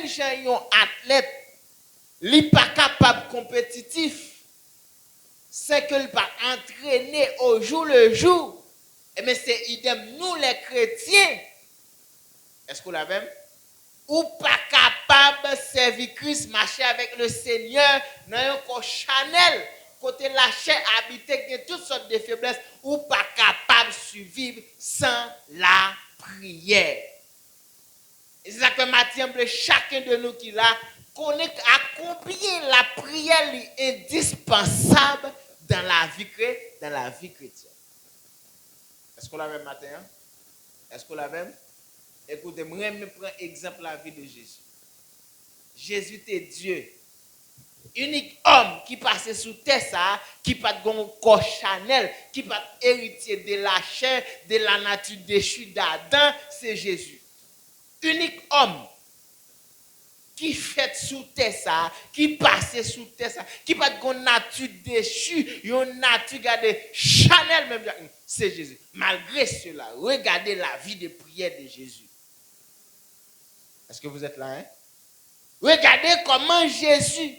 même gens un athlète, il pas capable compétitif, c'est que il pas entraîné au jour le jour. Et mais c'est idem nous les chrétiens. Est-ce que vous l'avez? Ou pas capable de servir Christ, marcher avec le Seigneur dans un corps Chanel, côté la chair habité, il y a toutes sortes de faiblesses, ou pas capable de survivre sans la prière. Et c'est ça que Matthieu, chacun de nous qui l'a, connaît à combien la prière est indispensable dans la vie chrétienne. Est-ce qu'on l'a même matin? Est-ce qu'on l'a même? Écoutez, moi, je prends exemple la vie de Jésus. Jésus était Dieu. Unique homme qui passait sous terre, ça, qui pas de corps Chanel, qui pas héritier de la chair, de la nature déchue d'Adam, c'est Jésus. Unique homme qui fait sous terre, ça, qui passait sous terre, ça, qui pas de nature déchue, une nature gardée Chanel même, c'est Jésus. Malgré cela, regardez la vie de prière de Jésus. Est-ce que vous êtes là, hein? Regardez comment Jésus,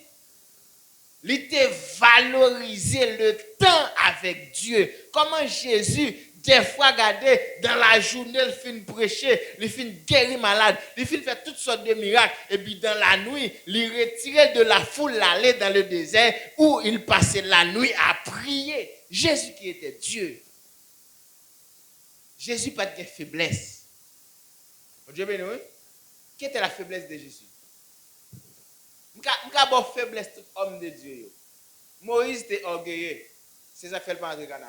il était valorisé le temps avec Dieu. Comment Jésus, des fois, regardez, dans la journée, il finit prêcher, il finit guérir malade, il finit faire toutes sortes de miracles. Et puis dans la nuit, il retirait de la foule l'aller dans le désert où il passait la nuit à prier. Jésus qui était Dieu. Jésus pas de faiblesse. Dieu béni, oui? Quelle était la faiblesse de Jésus? Je n'ai pas faiblesse tout homme de Dieu. Moïse était orgueilleux. C'est ça qu'il fait pas entrer Canaan.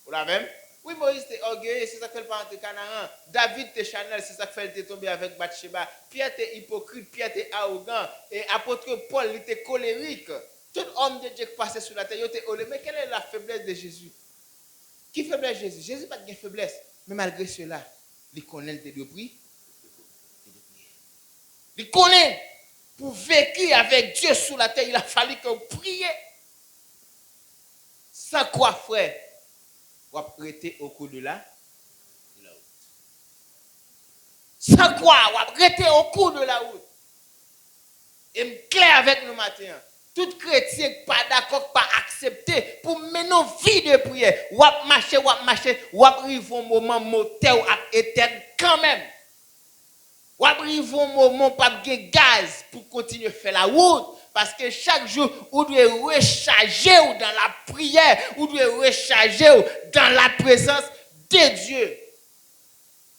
Vous l'avez? Oui, Moïse était orgueilleux. C'est ça qu'il fait pas entrer Canaan. David était Chanel. C'est ça qu'il fait tomber avec Bathsheba. Pierre était hypocrite. Pierre était arrogant. Et apôtre Paul était colérique. Tout homme de Dieu qui passait sur la terre, il était orgueilleux. Mais quelle est la faiblesse de Jésus? Qui faiblesse Jésus? Jésus n'a pas de faiblesse. Mais malgré cela, il connaît le débris. Il connaît. Pour vécu avec Dieu sur la terre, il a fallu qu'on prie. Sans quoi, frère, on va prêter au cours de la route. Sans quoi, on va prêter au cours de la route. Et me clair avec nous matin. Tout chrétien pas d'accord, pas accepté pour mener nos vies de prière. On va marcher, on va arriver au moment moteur à éteindre quand même. Ou arrive un moment pas de gaz pour continuer à faire la route. Parce que chaque jour, vous devez recharger dans la prière, vous devez recharger dans la présence de Dieu.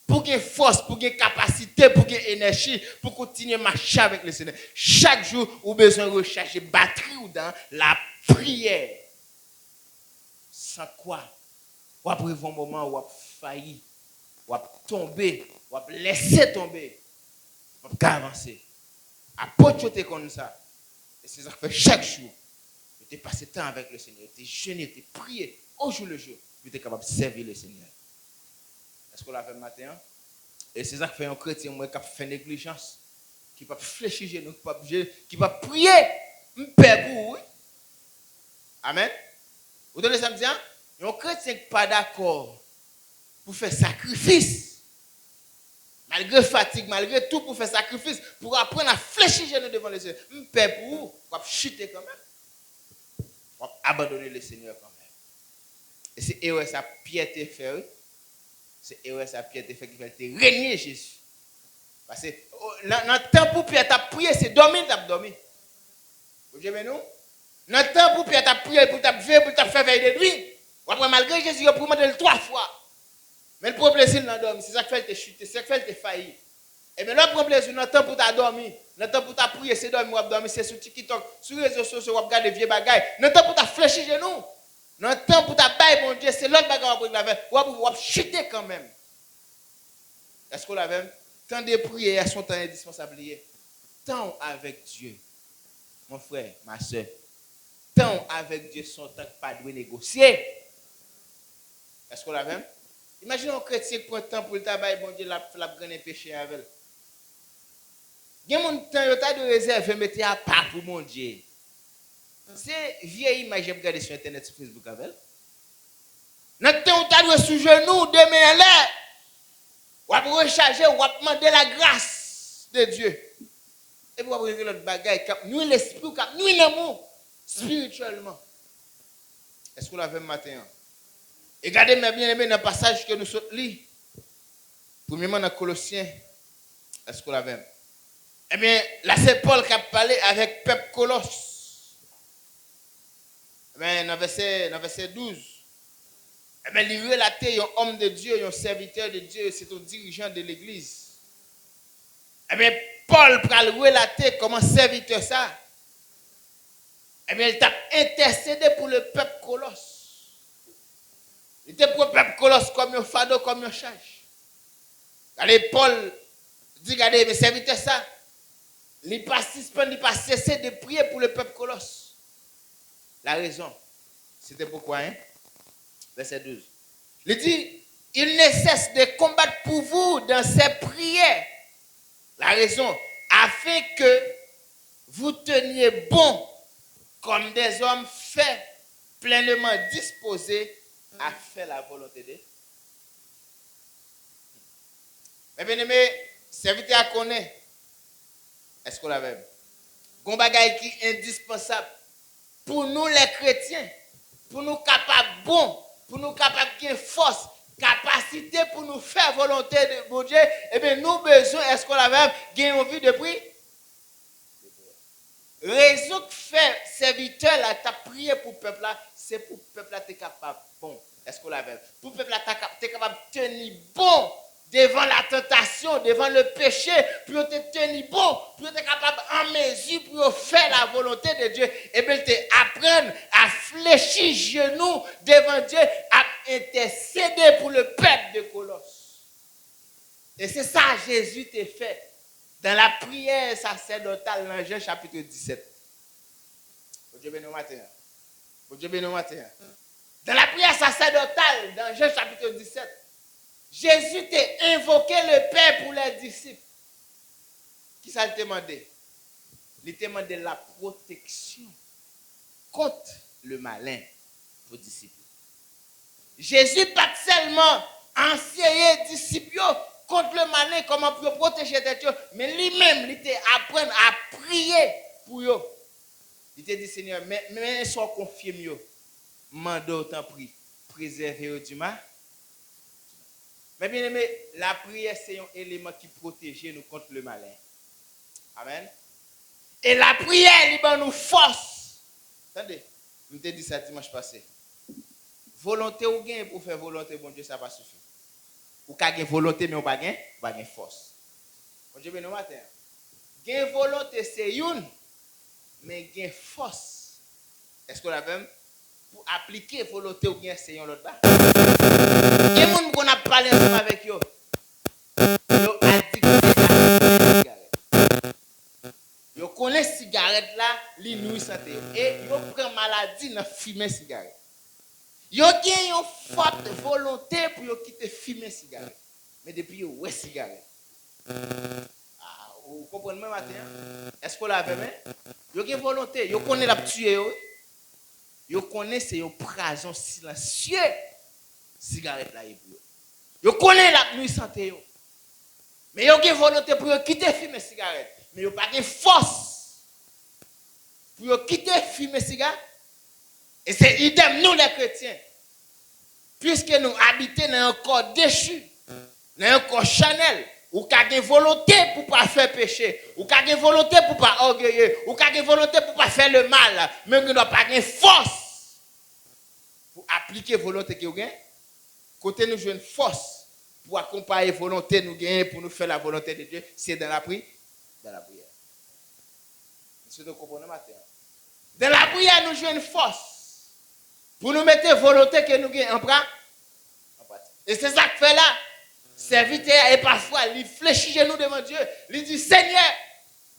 Pour qu'il y ait force, pour qu'il y ait capacité, pour qu'il y ait énergie, pour continuer à marcher avec le Seigneur. Chaque jour, vous avez besoin de recharger batterie dans la prière. Sans quoi, vous arrive un moment où vous failli, vous tomber, vous laisser tomber. On peut avancer. À pochoter comme ça. Et c'est ça que fait chaque jour. Tu passé temps avec le Seigneur. Tu jeûné, tu prié au jour le jour. Tu es capable de servir le Seigneur. Est-ce qu'on l'a fait le matin? Et c'est ça que fait un chrétien moi, qui fait négligence. Qui ne peut pas fléchir genou, qui ne peut pas prier. Père pour oui. Amen. Vous donnez ça me dit? Un chrétien qui n'est pas d'accord pour faire sacrifice. Malgré fatigue, malgré tout, pour faire sacrifice, pour apprendre à fléchir genou devant le Seigneur. Père pour vous, on va chuter quand même. On va abandonner le Seigneur quand même. Et c'est erreur sa piété fait. C'est erreur sa piété fait qui fait régner Jésus. Parce que dans le temps pour Pierre t'a prié, c'est dormir, t'as dormi. Vous voyez nous? Dans le temps pour Pierre t'a prié, pour t'a veillé, pour t'a fait veiller de nuit. Après, malgré Jésus, il a promis de 3 fois. Mais le problème, c'est qu'il dormi. C'est ça qui fait te chuter, c'est ça qui fait te faillir. Et bien, le problème, c'est que dans le temps pour t'adormir, dans le temps pour t'apprier, c'est dormir, c'est sur TikTok, sur les réseaux sociaux, on regarde des vieux bagailles. Dans le temps pour t'affléchir genoux, dans le temps pour t'abailler, mon Dieu, c'est l'autre bagaille qu'on va faire. On va chuter quand même. Est-ce qu'on l'avait? Tant de prières sont indispensables. Tant avec Dieu, mon frère, ma soeur, tant avec Dieu, son temps pas de négocier. Est-ce qu'on l'avait? Imaginez un chrétien qui prend le temps pour le tabac, bon Dieu, la grande péché avec elle. Il y a un temps de réserve, mettez à part pour mon Dieu. C'est vieille image, j'ai regardé sur Internet, sur Facebook avec elle. Notre temps où tu as sous genou, demain là, on va recharger, on va demander la grâce de Dieu. Et pour avoir l'autre bagaille, nous l'esprit, nous l'amour spirituellement. Est-ce que vous l'avez matin? Et regardez bien aimé dans le passage que nous sommes lus. Premièrement dans Colossiens. Est-ce que vous l'avez? Eh bien, là c'est Paul qui a parlé avec peuple Colosse. Eh bien, dans verset 12. Eh bien, il relatait un homme de Dieu, un serviteur de Dieu, c'est un dirigeant de l'église. Eh bien, Paul va le relater comment serviteur ça. Eh bien, il t'a intercédé pour le peuple Colosse. Il était pour le peuple Colosse comme un fardeau, comme un charge. Allez, Paul dit, regardez, mes serviteurs ça. Il ne pas cesser de prier pour le peuple Colosse. La raison, c'était pourquoi, hein? Verset 12. Il dit, il ne cesse de combattre pour vous dans ses prières. La raison, afin que vous teniez bon comme des hommes faits, pleinement disposés à faire la volonté de Dieu. Mais bien aimé, serviteur à connaître. Est-ce qu'on l'avait? Gon bagay qui est indispensable pour nous les chrétiens, pour nous capables bon, pour nous capables de force, capacité pour nous faire volonté de bon Dieu, eh bien nous besoin, est-ce qu'on l'avait, gagner envie de prier? Raison que fait serviteur là, t'as prié pour le peuple là, c'est pour le peuple là t'es capable bon. Est-ce qu'on l'avait? Pour le peuple là t'es capable de tenir bon devant la tentation, devant le péché, pour te tenir bon, pour être capable en mesure pour faire la volonté de Dieu. Et bien, tu apprendre à fléchir genoux devant Dieu, à intercéder pour le peuple de Colosse. Et c'est ça Jésus t'a fait dans la prière sacerdotale dans Jean chapitre 17. Pour Dieu béni au matin. Pour Dieu béni au matin. Dans la prière sacerdotale dans Jean chapitre 17, Jésus t'a invoqué le Père pour les disciples. Qui ça t'a demandé? Il t'a demandé la protection contre le malin pour les disciples. Jésus pas seulement enseigné les disciples contre le malin, comment pour protéger les gens, mais lui-même, il t'a appris à prier pour eux. Il t'a dit, Seigneur, mais sois confié mieux. Mande autant prie, préservez du mal. Mais bien aimé, la prière, c'est un élément qui protège nous contre le malin. Amen. Et la prière, elle nous force. Attendez, je vous ai dit ça dimanche passé. Volonté ou gain pour faire volonté, bon Dieu, ça va suffire. Ou qu'à gain volonté, mais on pas gain force. Bon Dieu, bien au matin. Gain volonté, c'est une, mais gain force. Est-ce qu'on a même pour appliquer volonté ou gain, c'est un l'autre bas? Il y a des gens qu'on a parlé avec eux. Ils ont addicté à la cigarette. Ils connaissent la cigarette là, ils nuisent santé. Et ils prennent maladie dans fumer cigarette. Ils ont une forte volonté pour quitter fumer cigarette. Mais depuis ils ont cigarette. Vous comprenez même matin? Est-ce qu'on l'a même? Ils ont une volonté. Ils connaissent la tuer. Ils connaissent c'est un prason silencieux. Cigarette là ils connaissent la nuit santé. Mais ils ont une volonté pour quitter fumer cigarette. Mais ils n'ont pas de force pour quitter fumer cigarette. Et c'est idem nous les chrétiens. Puisque nous habitons dans un corps déchu, dans un corps chanel, ou qui a une volonté pour ne pas faire péché, ou qui a une volonté pour ne pas orgueiller, ou qui a une volonté pour ne pas faire le mal, mais nous n'avons pas de force pour appliquer la volonté que nous avons. Côté nous jouons une force pour accompagner la volonté nous gagnons, pour nous faire la volonté de Dieu, c'est dans la prière. Dans la prière. Monsieur, vous comprenez matin. Dans la prière, nous jouons une force pour nous mettre la volonté que nous gagnons en pratique. Et c'est ça que fait là. Serviteur et parfois, il fléchit nous devant Dieu. Il dit, Seigneur,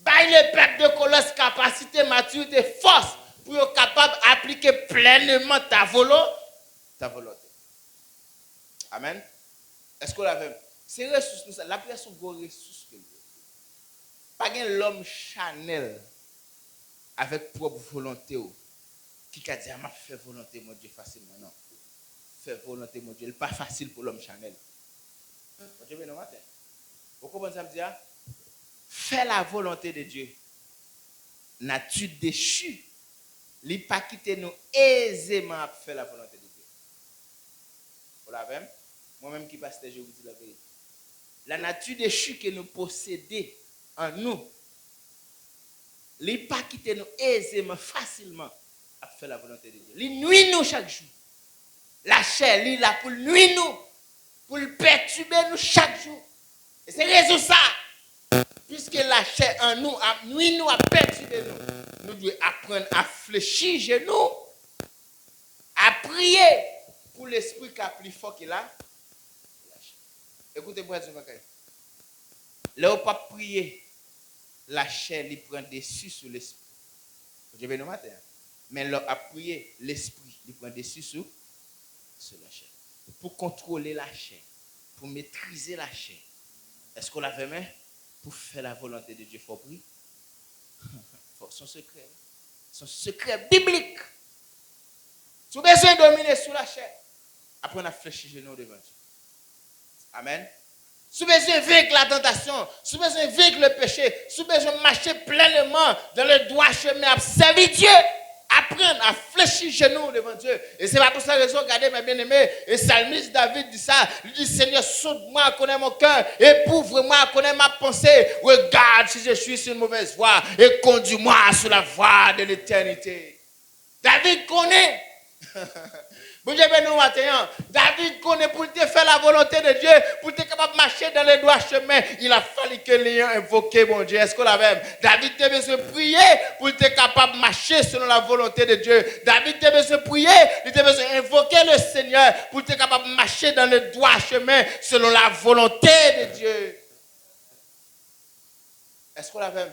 baille le peuple de Colosse capacité, maturité, force pour être capable d'appliquer pleinement ta volonté. Amen. Est-ce qu'on l'a fait? Ces ressources, la prière sont vos ressources. Pas l'homme chanel avec propre volonté qui a dit, m'a fait volonté, mon Dieu, facilement. Non. Faire volonté, mon Dieu, c'est pas facile pour l'homme chanel. Mon Dieu, non matin. Vous comprenez ça me dire? faire la volonté de Dieu. Nature déchue, il n'a pas quitté nous aisément à faire la volonté de Dieu. Vous l'avez? Moi-même qui pasteur, je vous dis la vérité. La nature déchue que nous possédons en nous, il n'a pas quitté nous aisément, facilement à faire la volonté de Dieu. Il nuit nous chaque jour. La chair, il est là pour nuire nous, pour perturber nous chaque jour. Et c'est raison ça. Puisque la chair en nous a nuit nous, a perturbé nous, nous devons apprendre à fléchir genoux, à prier pour l'esprit qui est plus fort que là. Écoutez-moi, là où pas prier, la chair il prend dessus sur l'esprit. Je vais nous matin. Mais là à prier, l'esprit il prend dessus sur la chair. Pour contrôler la chair, pour maîtriser la chair. Est-ce qu'on l'a fait main? Pour faire la volonté de Dieu, il faut prier. Son secret biblique. Si vous avez besoin de dominer sous la chair, après on a fléchi genoux devant Dieu. Amen. Si vous avez besoin de vaincre la tentation, si vous avez besoin de vaincre le péché, si vous avez besoin de marcher pleinement dans le droit chemin à servir Dieu, apprendre à fléchir genoux devant Dieu. Et c'est pas pour cette raison, regardez mes bien-aimés, et Psalmiste David dit ça, il dit Seigneur, sauve-moi, connais mon cœur, éprouve-moi, connais ma pensée, regarde si je suis sur une mauvaise voie, et conduis-moi sur la voie de l'éternité. David connaît. Bon Dieu, nous matin, David connaît pour te faire la volonté de Dieu, pour être capable de marcher dans les droits chemins. Il a fallu que l'ayant invoqué, mon Dieu. Est-ce qu'on l'a même? David a besoin de prier pour être capable de marcher selon la volonté de Dieu. David a besoin de prier, il a besoin d'invoquer le Seigneur pour être capable de marcher dans les droits chemins selon la volonté de Dieu. Est-ce qu'on l'a même?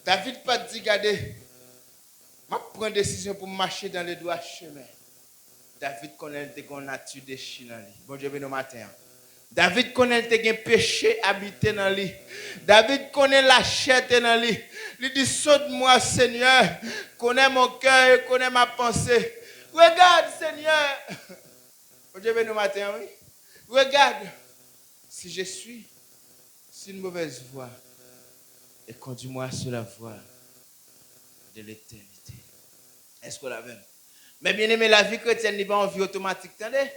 David pas dit, regardez, je prends une décision pour marcher dans les droits chemins. David connaît que nature de chi dans lui. Bon Dieu, béni matin. David connaît que péché habité dans lui. David connaît la chair dans lui. Il dit saute-moi Seigneur, connais mon cœur, connais ma pensée. Regarde Seigneur. Bon Dieu, béni matin, oui. Regarde si je suis sur une mauvaise voie et conduis-moi sur la voie de l'éternité. Est-ce qu'on l'a même? Mais bien aimé, la vie chrétienne n'est pas en vie automatique, attendez?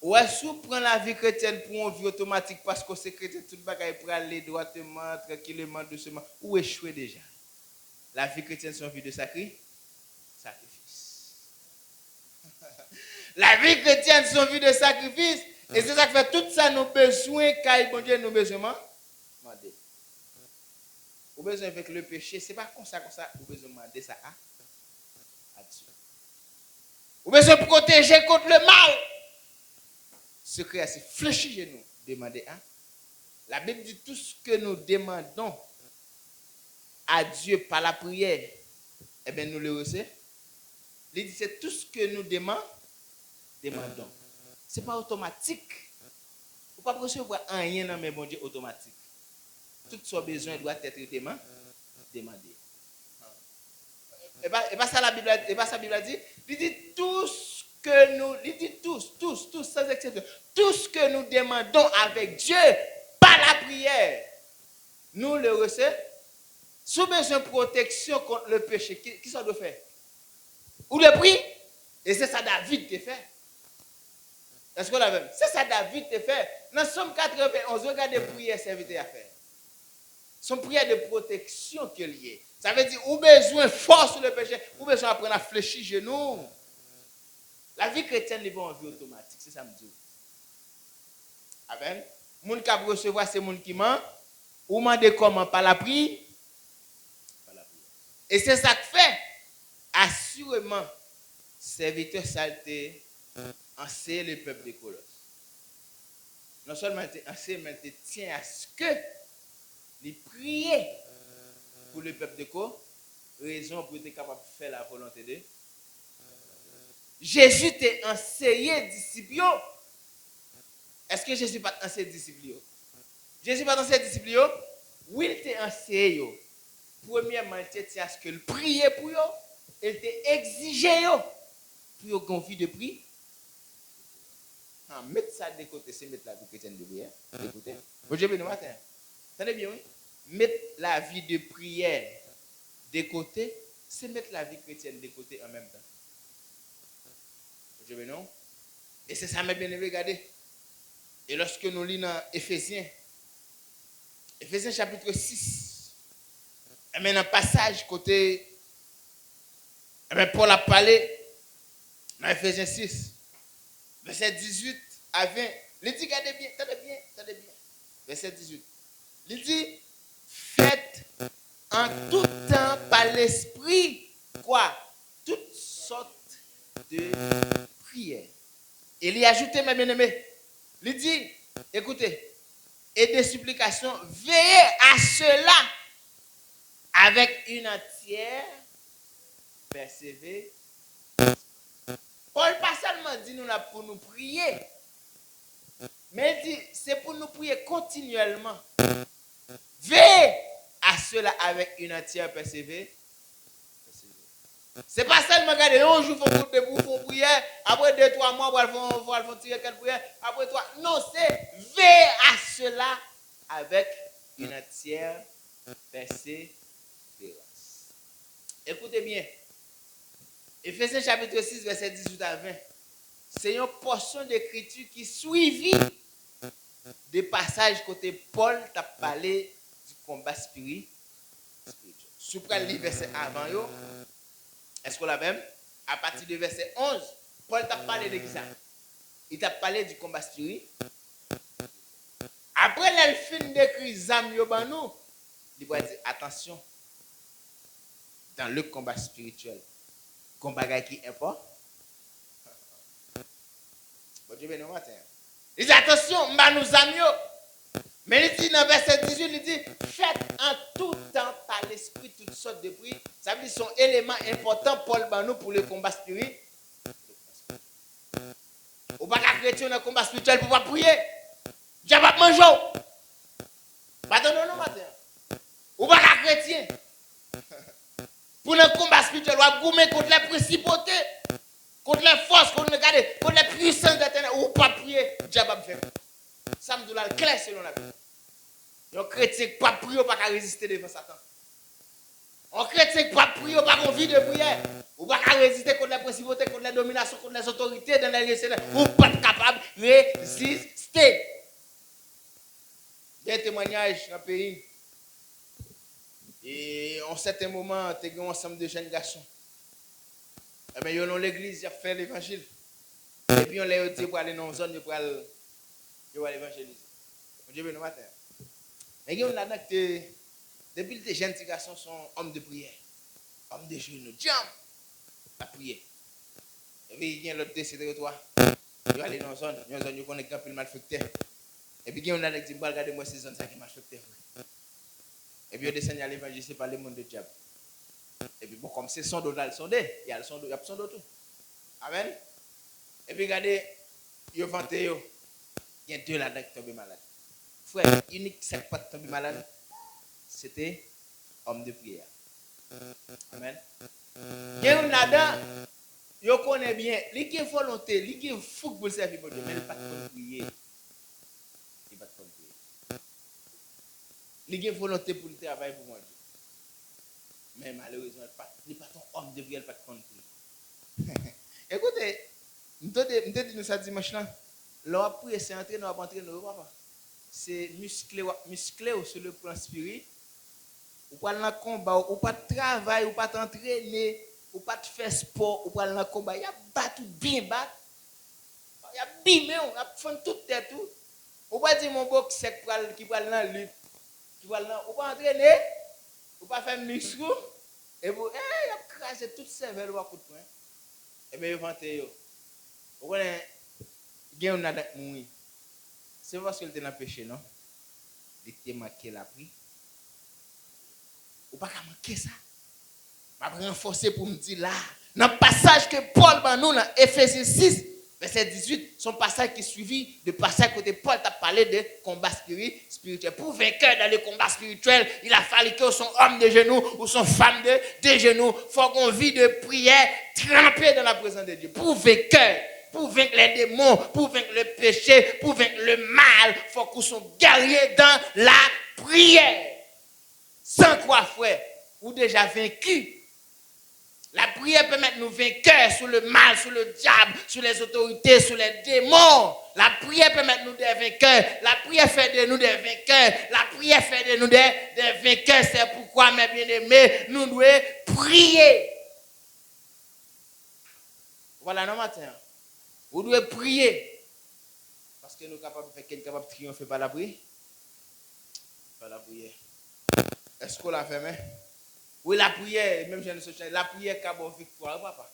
Ou est-ce qu'on prend la vie chrétienne pour une vie automatique parce que c'est chrétien, tout le bagage pour aller droitement, tranquillement, doucement, ou échouer déjà? La vie chrétienne, c'est une vie de sacrifice. La vie chrétienne, c'est une vie de sacrifice. Et c'est ça qui fait tout ça, nos besoins, car bon Dieu, nos besoins. Ou besoin avec le péché, c'est pas comme ça, ou besoin de demander ça à Dieu. Ou besoin de protéger contre le mal. Secret, c'est fléchir nous. Demandez à. La Bible dit tout ce que nous demandons à Dieu par la prière, eh bien nous le recevons. Il dit c'est tout ce que nous demandons. Ce n'est pas automatique. Vous ne pouvez pas recevoir rien dans mes bon Dieu automatique. Tout ce besoin doit être demandé. Et pas ça la Bible dit. Il dit tout ce que nous, il dit tous, sans exception, tout ce que nous demandons avec Dieu par la prière, nous le recevons. Sous besoin de protection contre le péché, qui ça doit faire? Ou le prie? Et c'est ça David te fait. Est-ce qu'on l'a même? C'est ça David te fait. Dans Somme 91, regardez prière serviteur à faire. Son prière de protection qu'il y a. Ça veut dire, ou besoin fort sur le péché, ou besoin apprendre à fléchir genoux. La vie chrétienne n'est pas en vie automatique, c'est ça me dit. Amen. Moun qui recevoir, c'est moun qui ment. Ou mande comment? Par la prière. Et c'est ça que fait. Assurément, serviteur saleté, enseigner le peuple de Colosse. Non seulement enseigner, mais tient à ce que les prier pour le peuple de Colosse, raison pour être capable de faire la volonté de Dieu. Jésus t'a enseigné disciples. Est-ce que Jésus pas enseigné disciples? Jésus pas enseigné disciples? Oui, il t'a enseigné. Premièrement, il t'a à ce que le prier pour eux, il t'a exigé pour qu'on vie de prière. Mettre ça de côté, c'est mettre la vie chrétienne de prière. Écoutez, bon Dieu béni matin. Tenez bien, oui. mettre la vie de prière de côté, c'est mettre la vie chrétienne de côté en même temps. Je veux non? Et c'est ça, mes bien-aimés, regardez. Et lorsque nous lisons dans Éphésiens chapitre 6, et maintenant, un passage côté, Paul a parlé dans Éphésiens 6, verset 18 à 20. Il dit, regardez bien, attendez bien. Verset 18. Il dit, faites en tout temps par l'esprit, quoi? Toutes sortes de prières. Et il y a ajouté, mes bien-aimés, il dit, écoutez, et des supplications, veillez à cela avec une entière persévérance. Paul pas seulement dit nous là pour nous prier, mais il dit c'est pour nous prier continuellement. Veillez à cela avec une entière persévérance. C'est pas seulement regarder un jour faut debout faut prier, après 2-3 mois ils vont tirer quelques prières, après 3. Non, c'est veillez à cela avec une entière persévérance. Écoutez bien. Éphésiens chapitre 6 verset 18 à 20. C'est une portion d'écriture qui suivit des passages côté Paul t'a parlé du combat spirituel. Si vous prenez le verset avant yo, est-ce qu'on l'a même? À partir du verset 11, Paul t'a parlé de ça. Il t'a parlé du combat spirituel. Après le film d'écrit Zam Yobanou, il va dire attention, dans le combat spirituel, combat qui importe. Bon Dieu béni matin. Il dit attention, nous amis. Mais il dit dans verset 18, il dit faites en tout temps par l'esprit toutes sortes de prières. Ça veut dire son élément important Paul Banou pour le combat spirituel. Ou pas qu'à chrétien dans le combat spirituel pour pas prier. Dieu va manger. Pardon non matin. Ou pas qu'à chrétien. Pour le combat spirituel, on va gommer contre les principautés, contre les forces, contre les puissances d'éternel. Ou pas prier. Dieu va faire. Ça me dit là clair selon la Bible. Un chrétien qui pas prier, pas résister devant Satan. Un chrétien qui pas prier, pas qu'on vit de prière. Ou pas résister contre les principautés, contre les dominations, contre les autorités dans les lieux. Ou pas capable de résister. Il y a un témoignage dans le pays. Et en certain moment, tu as un ensemble de jeunes garçons. Et bien, ils ont l'église, ils ont fait l'évangile. Et puis, on les a dit pour aller dans une zone pour aller évangéliser. Dieu béni matin. Mais il y a là que depuis les jeunes garçons sont hommes de prière, hommes de jeûne, Dieu la prière. Et puis il y a l'autre décidé de toi. Il va aller dans une zone, il connaît grand peu malfecté. Et puis il y a là qui dit regardez-moi ces zones ça qui malfecté. Et puis il descend à l'évangile par le monde de diable. Et puis bon comme c'est son dos là le sondé, il y a le son dos, il y a son dos tout. Amen. Et puis regardez, il vanté yo. Il y a deux là qui tombent malades. Frère, unique cette pas tombé malade, c'était homme de prière. Amen. Il y a un là-dedans, il connaît bien, il a volonté, il a fou pour servir pour Dieu, mais il n'a pas de prier. Il n'a pas de prier. Il a volonté pour le travail pour moi. Mais malheureusement, il n'est pas ton homme de prière, il n'a pas de prier. Écoutez, je dis nous ça dimanche là, l'on prier, c'est entrer, nous avons entré dans le papa. C'est musclé sur le plan spirituel. Ou pas dans le combat, ou pas de travail, ou pas t'entraîner, ou pas de faire sport, ou pas dans le combat. Il y a battu bien battu. Il y a bimé, on a fait tout tête tout. Ou pas dire mon boxeur qui va dans la lutte, qui va dans, ou pas entraîner, ou pas faire muscle, et vous, il a crasé toute cervelle ou à coup de poing. Et bien, il va yo. Vous connaissez, il y a un nada mourir. C'est parce qu'il était dans le péché, non? Il était marqué la prière. Ou pas qu'à manquer ça. Je vais renforcer pour me dire là, dans le passage que Paul va nous dans Éphésiens 6, verset 18, son passage qui suivi de passage côté Paul t'a parlé de combat spirituel. Pour vainqueur dans le combat spirituel, il a fallu que son homme de genoux ou son femme de genoux, il faut qu'on vit de prière trempée dans la présence de Dieu. Pour vainqueur. Pour vaincre les démons, pour vaincre le péché, pour vaincre le mal, il faut qu'on soit guerrier dans la prière. sans quoi, frère, ou déjà vaincu. La prière peut mettre nous vainqueurs sur le mal, sur le diable, sur les autorités, sur les démons. La prière peut mettre nous des vainqueurs. La prière fait de nous des vainqueurs. La prière fait de nous des vainqueurs. C'est pourquoi, mes bien-aimés, nous devons prier. Voilà, non, matin. Vous devez prier. Parce que nous sommes capables de faire quelqu'un capable de triompher par la prière. Par la prière. Est-ce qu'on l'a fait, mais? Oui, la prière, même je ne sais pas, la prière qui a bonne victoire, papa.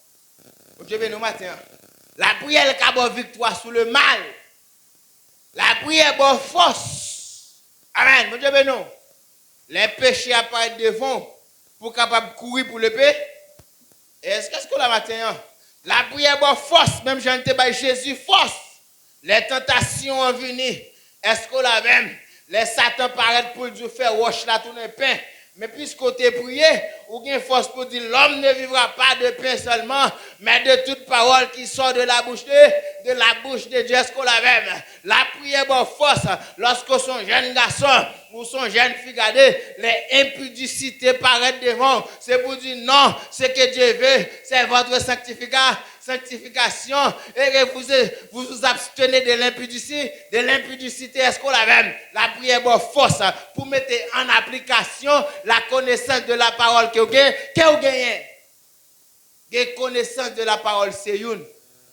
Dieu béni matin. La prière qui a bonne victoire sur le mal. La prière bonne force. Amen. Dieu béni. Les péchés apparaissent devant pour capable courir pour le paix. Est-ce qu'on l'a matin? La prière bonne force, même je ne sais pas, Jésus force. Les tentations ont venu. Est-ce qu'on l'a même? Les Satan paraissent pour Dieu faire roche là tout le pain. Mais puisque tu es prié, ou bien force pour dire l'homme ne vivra pas de pain seulement, mais de toute parole qui sort de la bouche de Dieu. Est-ce qu'on l'a même? La prière bonne force, lorsque son jeune garçon ou son jeune fille regardez, les impudicités paraissent devant. C'est pour dire non, ce que Dieu veut, c'est votre sanctification, et que vous vous abstenez de l'impudicité. Est-ce qu'on l'a même? La prière bonne force pour mettre en application la connaissance de la parole que vous gagnez. La connaissance de la parole, c'est une.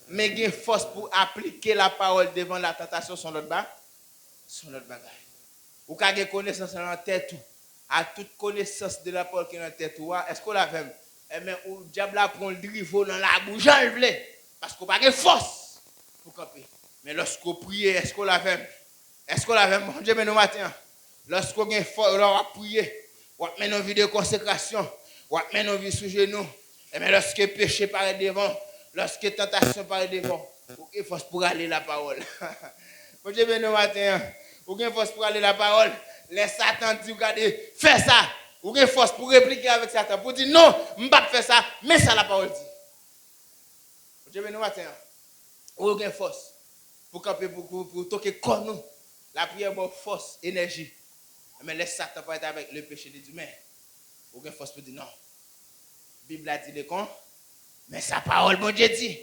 Mais il y a force pour appliquer la parole devant la tentation sur notre bagage. Ou quand vous avez connaissance dans la tête, à toute connaissance de la parole qui est dans la tête, est-ce qu'on l'a fait? Eh bien, le diable prend le driveau dans la bouche, parce qu'on n'a pas de force pour camper. Mais lorsqu'on prie, est-ce qu'on l'a fait? Est-ce qu'on l'a fait? Mon Dieu, mais nous matin, lorsqu'on a force, on a prié, on met nos vies de consécration, on met nos vies sous genoux. Et bien, lorsque le péché paraît devant, lorsque la tentation paraît devant, il faut force pour aller la parole. Mon Dieu, mais nous matin, ou bien force pour aller la parole. Les Satan dit, regardez, fais ça. Ou bien force pour répliquer avec Satan. Pour dire non, je ne vais pas faire ça, mais ça la parole dit. Mon Dieu, mais nous matin, ou bien force pour camper, pour toquer comme nous. La prière, bonne force, énergie. Mais les Satan pas être avec le péché des humains. Ou bien force pour dire non. La Bible a dit le con, mais sa parole, mon Dieu dit.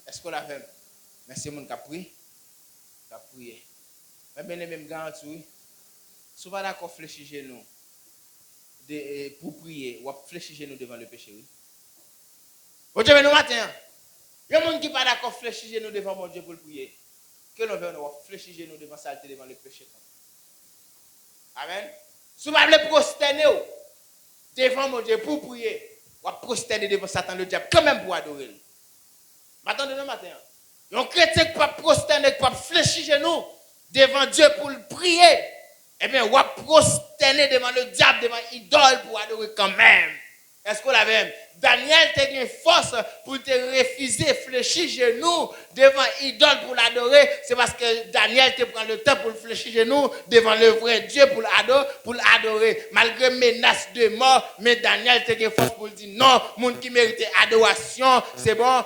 Est-ce qu'on l'a fait? Mais c'est mon qui a prié. Qui a prié. Mais bien, même garantie, si vous n'êtes pas d'accord, fléchir genoux pour prier, ou fléchir genoux devant le péché, oui. Bon Dieu, mais nous matin, il y a des gens qui ne sont pas d'accord, fléchir genoux devant mon Dieu pour prier. Que l'on veut, nous fléchir genoux devant saleté, devant le péché. Amen. Si vous voulez prosterner devant mon Dieu pour prier, ou prosterner devant Satan, le diable, quand même pour adorer. Maintenant, demain matin, il y a un chrétien qui peut prosterner, qui peut fléchir genoux devant Dieu pour le prier. Eh bien, on va prosterner devant le diable, devant l'idole pour adorer quand même. Est-ce qu'on l'a même? Daniel t'a une force pour te refuser, fléchir genoux devant l'idole pour l'adorer. C'est parce que Daniel te prend le temps pour fléchir genoux devant le vrai Dieu pour l'adorer. Malgré menaces de mort, mais Daniel t'a une force pour dire non, monde qui mérite adoration, c'est bon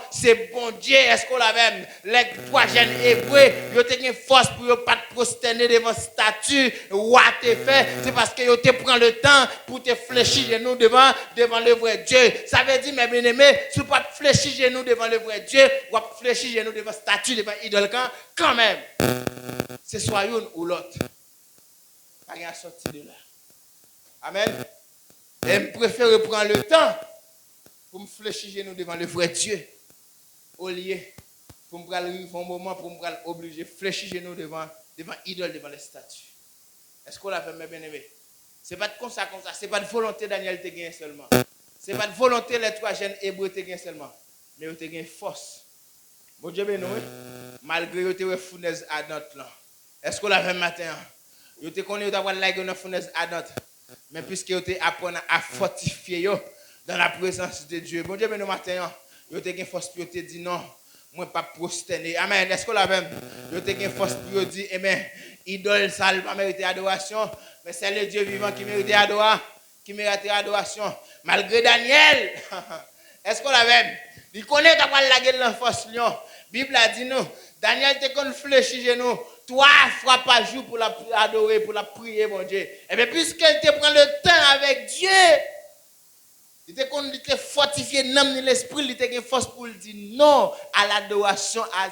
Dieu. Est-ce qu'on l'a même? Les trois jeunes hébreux, ils ont une force pour ne pas te prosterner devant statue, ou à te faire. C'est parce que ils te prend le temps pour te fléchir genoux devant le vrai Dieu. Ça veut dire, mes bien-aimés, si vous ne pas fléchir genoux devant le vrai Dieu, ou fléchir genoux devant statue, devant idole, quand même, c'est soit une ou l'autre. Pas rien sortir de là. Amen. Et je préfère prendre le temps pour me fléchir genoux devant le vrai Dieu, au lieu pour me prendre un moment pour me prendre obligé de fléchir genoux devant idole, devant les statues. Est-ce qu'on l'a fait, mes bien-aimés? Ce n'est pas comme ça, ce n'est pas de volonté Daniel te gagné seulement. Ce n'est pas de volonté les trois jeunes hébreux te gagné seulement. Mais ils te gagné force. Bon Dieu, ben nous, malgré que tu es fournaise ardente là. Est-ce qu'on l'a fait matin? Ils te connaissent d'avoir la fournaise ardente. Mais puisque tu apprends à fortifier dans la présence de Dieu. Bon Dieu, ben nous matin, ils te gagné force pour te dire non. Moi, pas prosterner. Amen. Est-ce qu'on l'a même? Je te gagne force pour dire, eh bien, idole, ça ne va pas mériter adoration, mais c'est le Dieu vivant qui mérite adoration. Malgré Daniel, est-ce qu'on l'a même? Il connaît d'avoir la gueule de la force lion. La Bible a dit nous, Daniel te qu'on fléchit genoux 3 fois par jour pour la adorer, pour la prier, mon Dieu. Et bien, puisqu'elle te prend le temps avec Dieu, il te fortifié l'âme et l'esprit, il te force pour dire non à l'adoration à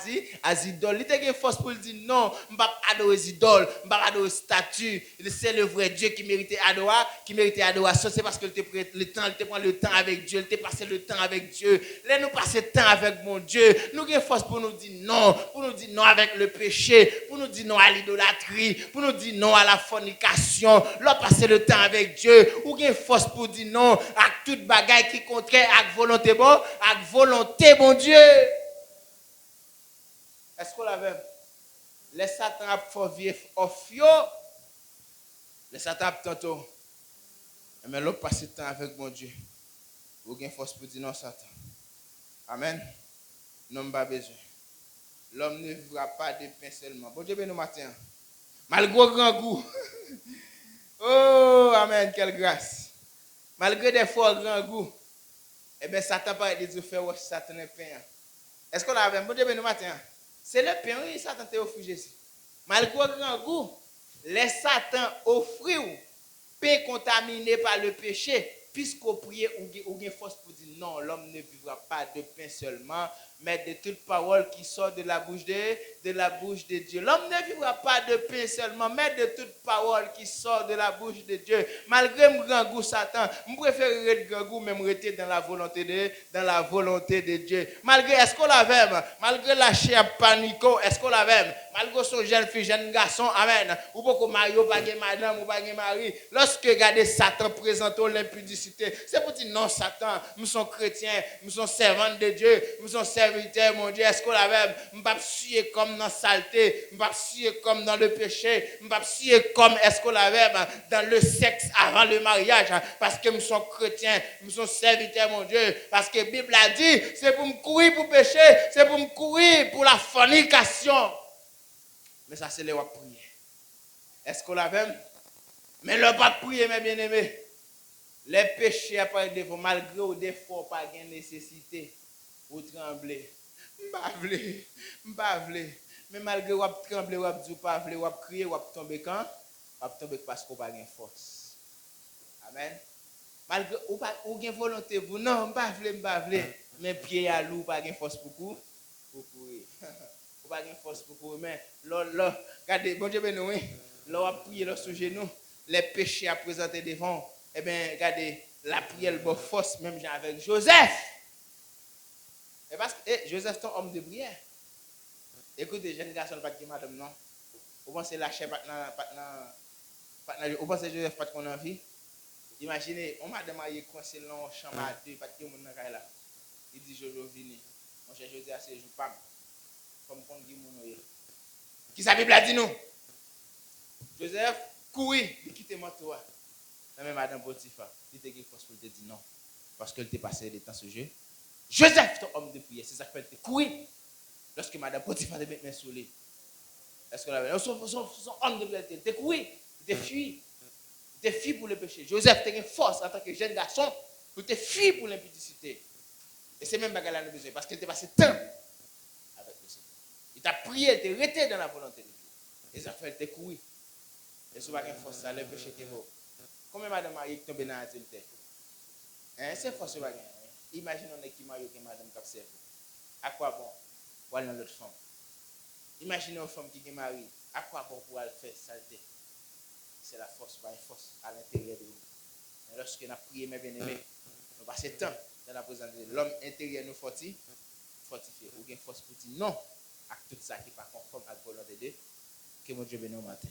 idoles. Il te force pour dire non, je ne vais pas adorer les idoles, je ne vais pas adorer les statues. C'est le vrai Dieu qui méritait adoration. C'est parce que il te prend le temps avec Dieu, il te passe le temps avec Dieu. Là, nous passons le temps avec mon Dieu. Nous avons force pour nous dire non avec le péché, pour nous dire non à l'idolâtrie, pour nous dire non à la fornication. Là, passer le temps avec Dieu. Nous avons force pour dire non à toute bagaille qui contraire avec volonté bon Dieu. Est-ce qu'on l'avait? Les Satan a fait offio. Les Satan a tantôt. Mais l'autre passe le temps avec mon Dieu. Vous avez force pour dire non Satan. Amen. Non, pas besoin. L'homme ne vivra pas de pain seulement. Bon Dieu, nous matin. Malgré le grand goût. Oh, amen, quelle grâce. Malgré des fois grand goût. Eh bien, Satan parle de Dieu faire ouais, Satan est pain. Est-ce qu'on l'avait? Bon Dieu, nous matin. C'est le pain, oui, Satan t'a offert Jésus. Malgré le grand goût, les Satan offrent pain contaminé par le péché, puisqu'au prier, on a force pour dire non, l'homme ne vivra pas de pain seulement, mais de toute parole qui sort de la bouche de Dieu. L'homme ne vivra pas de pain seulement, mais de toute parole qui sort de la bouche de Dieu. Malgré mon grand goût, Satan, je préfère le grand goût, même rester dans la volonté de Dieu. Malgré, est-ce qu'on l'avait, malgré la chair panico, est-ce qu'on l'avait, malgré son jeune fille, jeune garçon, amen, ou beaucoup Mario, pas de madame, ou pas de mari, lorsque regardez Satan présente l'impudicité, c'est pour dire non, Satan, nous sommes chrétiens, nous sommes servants de Dieu, nous sommes serviteurs, mon Dieu, est-ce qu'on l'avait, nous ne pas suer comme dans la saleté, nous ne pas suer comme dans le péché, nous ne pas suer comme, est-ce qu'on l'avait, dans le sexe avant le mariage, parce que nous sommes chrétiens, nous sommes serviteurs, mon Dieu, parce que la Bible a dit, c'est pour me courir pour pécher, c'est pour me courir pour la fornication. Mais ça, c'est les wap prier. Est-ce qu'on l'avait? Mais le pas prier, mes bien-aimés. Les péchés après devant, malgré au défaut, pas de nécessité. Vous tremblez. M'bavle. Mais malgré wap trembler, wap dire pas vle, wap crier, wap tomber quand? Wap tomber parce qu'on pas de force. Amen. Malgré ou gen volonté vous non, m'bavle. Mais pied à loup pas de force pour courir. Ou pas de force pour courir. Mais là, regardez, bon Dieu béni, là on prier là sur genou, les péchés à présenter devant. Eh bien, regardez, la prière bon force même avec Joseph. Et parce que Joseph est un homme de prière. Écoutez, jeune garçon pas de madame non. Vous pensez lâcher vous pensez Joseph pas qu'on envie? Imaginez, on madame a coincé dans chambre à deux pas de monde dans là. Il dit Jojo vini. Mon cher Joseph c'est jour pas comme qu'on dit mon qui sa Bible a dit nous? Joseph courir, il quitte manteau. Même madame Potiphar, il te give force pour te dire non parce qu'elle t'est passé des temps ce jeu. Joseph, ton homme de prière, c'est ça qu'il fait courir. Lorsque madame Potiphar te met main sur lui. Est-ce que la son homme de prière, il te courir, il te fuir. Il te fuir pour le péché. Joseph, tu as une force en tant que jeune garçon pour te fuir pour l'impudicité. Et c'est même bagarre là nous besoin parce qu'il t'a passé temps avec le Seigneur. Il t'a prié, il t'a resté dans la volonté de Dieu. Et ça fait te courir. Et ce n'est pas une force, ça le péché qui vaut. Combien madame Marie qui tombe dans l'adulte? C'est force pas gagner. Imaginons qui Mario qui madame qui observe. À quoi bon pour aller dans l'autre femme? Imaginez une femme qui est mariée. À quoi bon pour aller faire saleté? C'est la force, pas une force à l'intérieur de nous. Mais lorsque nous prions, mes bien-aimés, nous passons temps dans la présence de l'homme intérieur nous fortifié. Ou bien force pour dire non à tout ça qui n'est pas conforme à la volonté de Dieu. Que mon Dieu bénisse au matin.